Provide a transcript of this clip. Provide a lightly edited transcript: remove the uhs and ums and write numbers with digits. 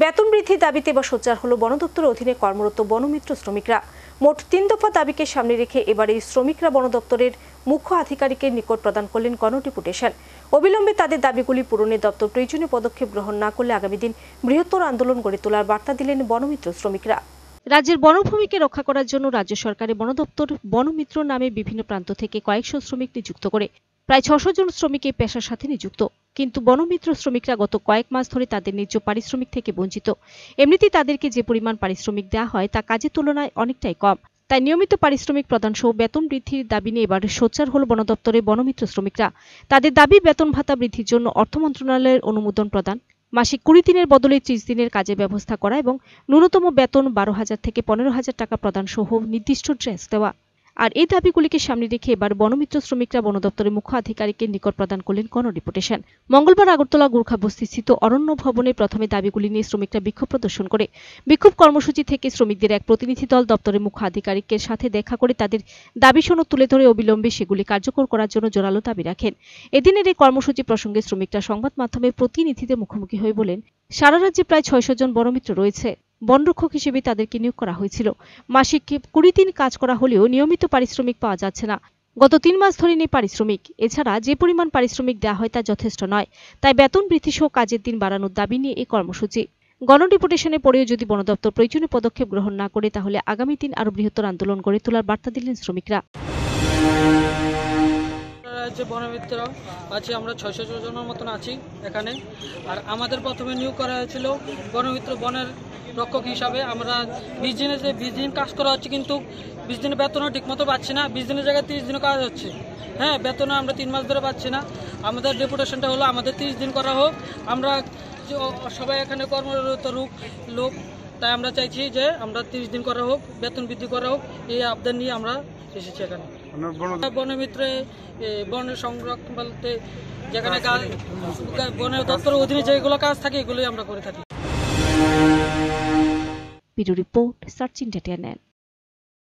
বেতন বৃদ্ধির দাবিতে এবার সোচ্চার হলো বন দপ্তরের অধীনে কর্মরত বনমিত্র শ্রমিকরা। মোট ৩ দফা দাবিকে সামনে রেখে এবার এই শ্রমিকরা বন দপ্তরের মুখ্য আধিকারিকের নিকট প্রদান করলেন গণডেপুটেশন। অবিলম্বে তাদের দাবিগুলি পূরণে দপ্তর প্রয়োজনীয় পদক্ষেপ গ্রহণ না করলে আগামী দিন বৃহত্তর আন্দোলন গড়ে তোলার বার্তা দিলেন বনমিত্র শ্রমিকরা। রাজ্যের বনভূমিকে রক্ষা করার জন্য রাজ্য সরকারের বন দপ্তর বনমিত্র নামে বিভিন্ন প্রান্ত থেকে কয়েকশো শ্রমিক নিযুক্ত করে প্রায় ৬০০ জন শ্রমিক এই পেশার সাথে নিযুক্ত। কিন্তু বনমিত্র শ্রমিকরা গত কয়েক মাস ধরে তাদের ন্যায্য পারিশ্রমিক থেকে বঞ্চিত। এমনিতেই তাদেরকে যে পরিমাণ পারিশ্রমিক দেওয়া হয় তা কাজের তুলনায় অনেকটাই কম। তাই নিয়মিত পারিশ্রমিক প্রদান সহ বেতন বৃদ্ধির দাবি নিয়ে এবার সোচ্চার হল বন দপ্তরের বনমিত্র শ্রমিকরা। তাদের দাবি বেতন ভাতা বৃদ্ধির জন্য অর্থ মন্ত্রণালয়ের অনুমোদন প্রদান, মাসিক ২০ দিনের বদলে ৩০ দিনের কাজের ব্যবস্থা করা এবং ন্যূনতম বেতন ১২,০০০ থেকে ১৫,০০০ টাকা প্রদান সহ নির্দিষ্ট ড্রেস দেওয়া। আর এই দাবিগুলিকে সামনে রেখে এবার বনমিত্র শ্রমিকরা বন দপ্তরের মুখ্য আধিকারিকের নিকট প্রদান করলেন গণডেপুটেশন। মঙ্গলবার আগরতলা গোর্খাবস্তিস্থিত অরণ্য ভবনে প্রথমে দাবিগুলি নিয়ে শ্রমিকরা বিক্ষোভ প্রদর্শন করে। বিক্ষোভ কর্মসূচি থেকে শ্রমিকদের এক প্রতিনিধি দল দপ্তরের মুখ্য আধিকারিকের সাথে দেখা করে তাদের দাবি সনদ তুলে ধরে অবিলম্বে সেগুলি কার্যকর করার জন্য জোরালো দাবি রাখেন। এদিনের এই কর্মসূচি প্রসঙ্গে শ্রমিকরা সংবাদ মাধ্যমের প্রতিনিধিদের মুখোমুখি হয়ে বলেন, সারা রাজ্যে প্রায় ৬০০ জন বনমিত্র রয়েছে। বনরক্ষক হিসেবে তাদেরকে নিয়োগ করা হয়েছিল। মাসিক ২০ দিন কাজ করা হলেও নিয়মিত পারিশ্রমিক পাওয়া যাচ্ছে না। গত ৩ মাস ধরে নেই পারিশ্রমিক। এছাড়া যে পরিমাণ পারিশ্রমিক দেওয়া হয় তা যথেষ্ট নয়। তাই বেতন বৃদ্ধি সহ কাজের দিন বাড়ানোর দাবি নিয়ে এই কর্মসূচি। গণডেপুটেশনের পরেও যদি বন দপ্তর প্রয়োজনীয় পদক্ষেপ গ্রহণ না করে তাহলে আগামী দিন আরো বৃহত্তর আন্দোলন গড়ে তোলার বার্তা দিলেন শ্রমিকরা। যে বনমিত্র আছি আমরা ৬০০ জনের মতন আছি এখানে। আর আমাদের প্রথমে নিয়োগ করা হয়েছিল বনমিত্র বনের রক্ষক হিসাবে। আমরা ২০ দিন কাজ করা হচ্ছে, কিন্তু ২০ দিনের বেতনও ঠিকমতো পাচ্ছি না। ২০ দিনের জায়গায় ৩০ দিনও কাজ হচ্ছে। হ্যাঁ, বেতনও আমরা ৩ মাস ধরে পাচ্ছি না। আমাদের ডেপুটেশনটা হলো আমাদের ৩০ দিন করা হোক। আমরা সবাই এখানে কর্মরত লোক, তাই আমরা চাইছি যে আমরা ৩০ দিন করা হোক, বেতন বৃদ্ধি করা হোক। এই আবদার নিয়ে আমরা এসেছি এখানে। বনমিত্রে বনের সংরক্ষণ বলতে যেখানে বনের দপ্তরের অধীনে যেগুলো কাজ থাকে এগুলোই আমরা করে থাকি। Bureau report, search India.